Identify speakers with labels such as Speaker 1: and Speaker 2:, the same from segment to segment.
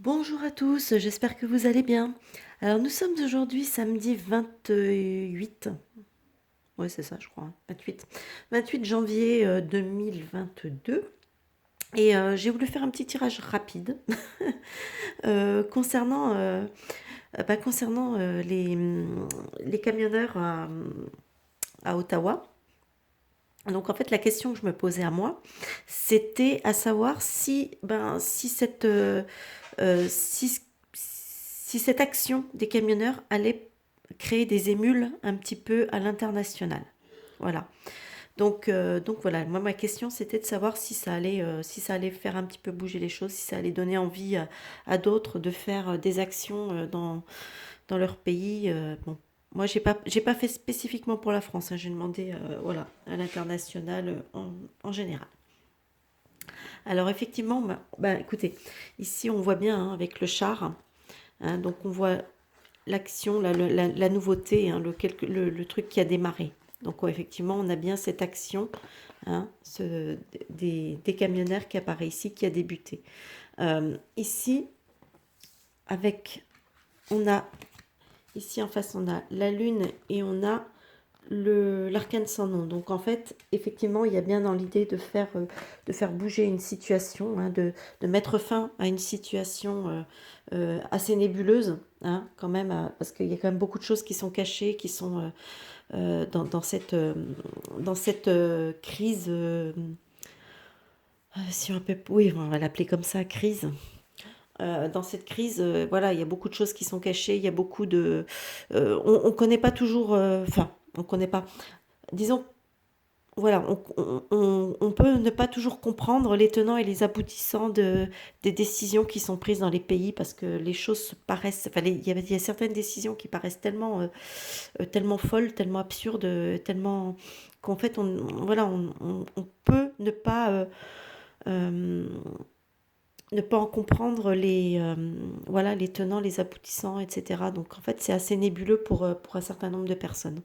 Speaker 1: Bonjour à tous, j'espère que vous allez bien. Alors nous sommes aujourd'hui samedi 28, ouais c'est ça je crois, 28 janvier 2022. Et j'ai voulu faire un petit tirage rapide concernant les camionneurs à Ottawa. Donc en fait la question que je me posais à moi, c'était à savoir si si cette action des camionneurs allait créer des émules un petit peu à l'international. Voilà. Donc voilà, moi ma question c'était de savoir si ça allait faire un petit peu bouger les choses, si ça allait donner envie à d'autres de faire des actions dans leur pays. Bon, moi j'ai pas fait spécifiquement pour la France, hein, j'ai demandé voilà, à l'international en général. Alors effectivement, écoutez, ici on voit bien hein, avec le char, hein, donc on voit l'action, la nouveauté, hein, le truc qui a démarré. Donc ouais, effectivement, on a bien cette action hein, des camionneurs qui apparaît ici, qui a débuté. Ici, avec, on a, ici en face, on a la lune et on a l'arcane sans nom. Donc en fait, effectivement, il y a bien dans l'idée de faire bouger une situation, hein, de mettre fin à une situation assez nébuleuse, hein, quand même, parce qu'il y a quand même beaucoup de choses qui sont cachées, qui sont dans cette crise, si on peut, oui, on va l'appeler comme ça, crise. Dans cette crise, voilà, il y a beaucoup de choses qui sont cachées, il y a beaucoup de... on ne connaît pas toujours... Enfin, on ne connaît pas. Disons, voilà, on peut ne pas toujours comprendre les tenants et les aboutissants des décisions qui sont prises dans les pays parce que les choses paraissent... Enfin, il y a certaines décisions qui paraissent tellement folles, tellement absurdes, tellement... qu'en fait, voilà, on peut euh, ne pas en comprendre voilà, les tenants, les aboutissants, etc. Donc en fait, c'est assez nébuleux pour un certain nombre de personnes.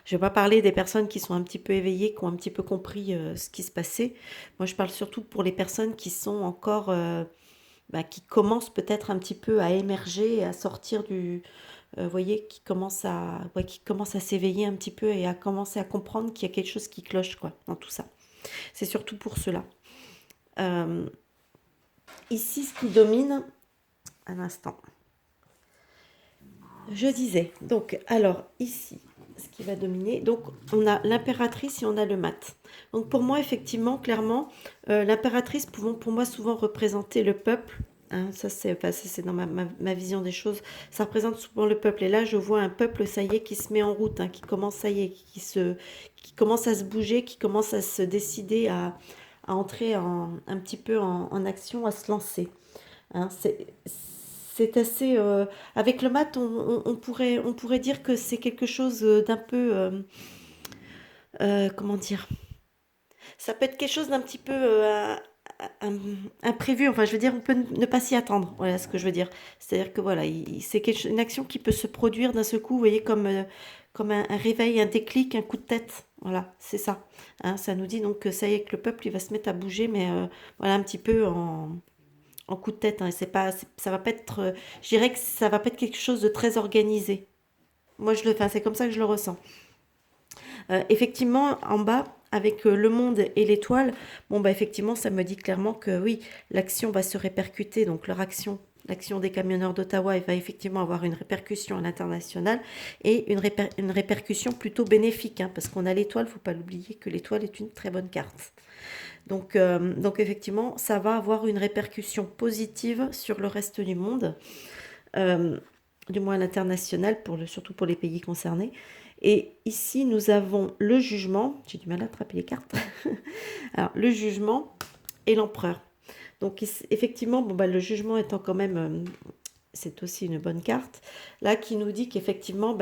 Speaker 1: Je ne vais pas parler des personnes qui sont un petit peu éveillées, qui ont un petit peu compris ce qui se passait. Moi, je parle surtout pour les personnes qui sont encore, qui commencent peut-être un petit peu à émerger, à sortir vous voyez, qui commencent à s'éveiller un petit peu et à commencer à comprendre qu'il y a quelque chose qui cloche, quoi, dans tout ça. C'est surtout pour cela. Euh, Ici, ce qui domine, un instant. Je disais, donc, alors, ici, ce qui va dominer, donc, on a l'impératrice et on a le mat. Donc, pour moi, effectivement, clairement, l'impératrice pouvant, pour moi, souvent représenter le peuple. Hein, ça, c'est dans ma vision des choses. Ça représente souvent le peuple. Et là, je vois un peuple, ça y est, qui se met en route, hein, qui commence, ça y est, qui commence à se bouger, qui commence à se décider à entrer un petit peu en action, à se lancer. Hein, c'est assez. Avec le mat, on pourrait dire que c'est quelque chose d'un peu. Comment dire? Ça peut être quelque chose d'un petit peu imprévu. Enfin, je veux dire, on peut ne pas s'y attendre. Voilà ce que je veux dire. C'est-à-dire que voilà, c'est une action qui peut se produire d'un seul coup, vous voyez, comme un réveil, un déclic, un coup de tête. Voilà, c'est ça. Hein, ça nous dit donc que ça y est, que le peuple, il va se mettre à bouger, mais voilà, un petit peu en coup de tête. Hein, ça va pas être, je dirais que ça va pas être quelque chose de très organisé. Moi, enfin, c'est comme ça que je le ressens. Effectivement, en bas, avec le monde et l'étoile, bon, bah, effectivement, ça me dit clairement que oui, l'action va se répercuter, donc l'action des camionneurs d'Ottawa va effectivement avoir une répercussion à l'international et une répercussion plutôt bénéfique, hein, parce qu'on a l'étoile, il ne faut pas l'oublier que l'étoile est une très bonne carte. Donc effectivement, ça va avoir une répercussion positive sur le reste du monde, euh, du moins à l'international, surtout pour les pays concernés. Et ici, nous avons le jugement. J'ai du mal à attraper les cartes. Alors, le jugement et l'empereur. Donc, effectivement, bon, bah, le jugement étant quand même c'est aussi une bonne carte, là qui nous dit qu'effectivement,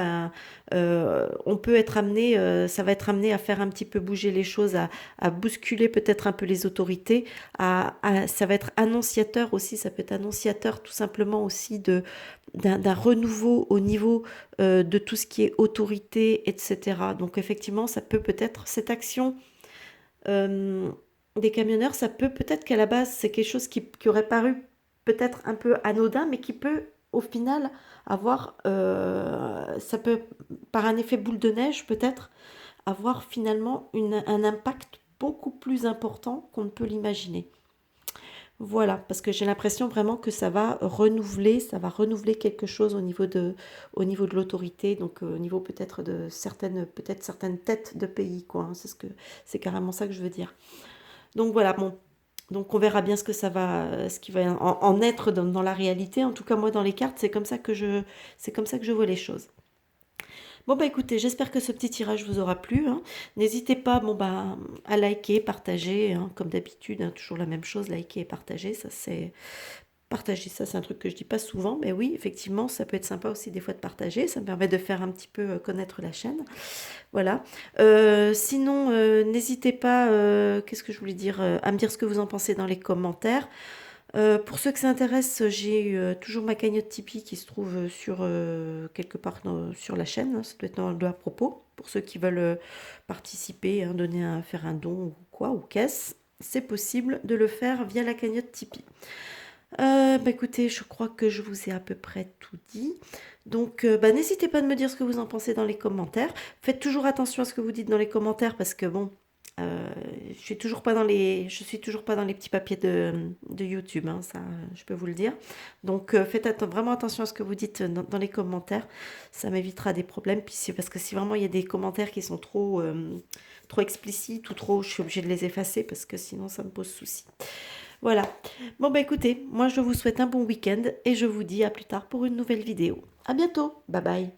Speaker 1: on peut être amené, ça va être amené à faire un petit peu bouger les choses, à bousculer peut-être un peu les autorités, ça va être annonciateur aussi, ça peut être annonciateur tout simplement aussi d'un renouveau au niveau de tout ce qui est autorité, etc. Donc effectivement, ça peut-être, cette action euh, des camionneurs, ça peut peut-être qu'à la base, c'est quelque chose qui aurait paru peut-être un peu anodin, mais qui peut au final avoir, ça peut, par un effet boule de neige peut-être, avoir finalement un impact beaucoup plus important qu'on ne peut l'imaginer. Voilà, parce que j'ai l'impression vraiment que ça va renouveler quelque chose au niveau de l'autorité, donc au niveau peut-être de peut-être certaines têtes de pays, quoi, hein, c'est carrément ça que je veux dire. Donc voilà, bon, donc on verra bien ce qui va en être dans la réalité. En tout cas, moi, dans les cartes, c'est comme ça que je vois les choses. Bon bah écoutez, j'espère que ce petit tirage vous aura plu, hein. N'hésitez pas, bon bah, à liker, partager, hein, comme d'habitude, hein, toujours la même chose, liker et partager ça, c'est un truc que je dis pas souvent, mais oui, effectivement, ça peut être sympa aussi des fois de partager, ça me permet de faire un petit peu connaître la chaîne. Voilà. Sinon, n'hésitez pas, qu'est-ce que je voulais dire, à me dire ce que vous en pensez dans les commentaires. Pour ceux que ça intéresse, j'ai toujours ma cagnotte Tipeee qui se trouve sur quelque part sur la chaîne, hein, ça doit être dans le à propos. Pour ceux qui veulent participer, hein, faire un don ou quoi, ou caisse, c'est possible de le faire via la cagnotte Tipeee. Bah écoutez, je crois que je vous ai à peu près tout dit. Donc, bah, n'hésitez pas de me dire ce que vous en pensez dans les commentaires. Faites toujours attention à ce que vous dites dans les commentaires parce que bon, euh, je suis toujours pas dans les petits papiers de YouTube, hein, ça, je peux vous le dire. Donc, vraiment attention à ce que vous dites dans les commentaires. Ça m'évitera des problèmes. Puis parce que si vraiment il y a des commentaires qui sont trop explicites ou trop, je suis obligée de les effacer parce que sinon ça me pose souci. Voilà. Bon bah écoutez, moi je vous souhaite un bon week-end et je vous dis à plus tard pour une nouvelle vidéo. À bientôt. Bye bye.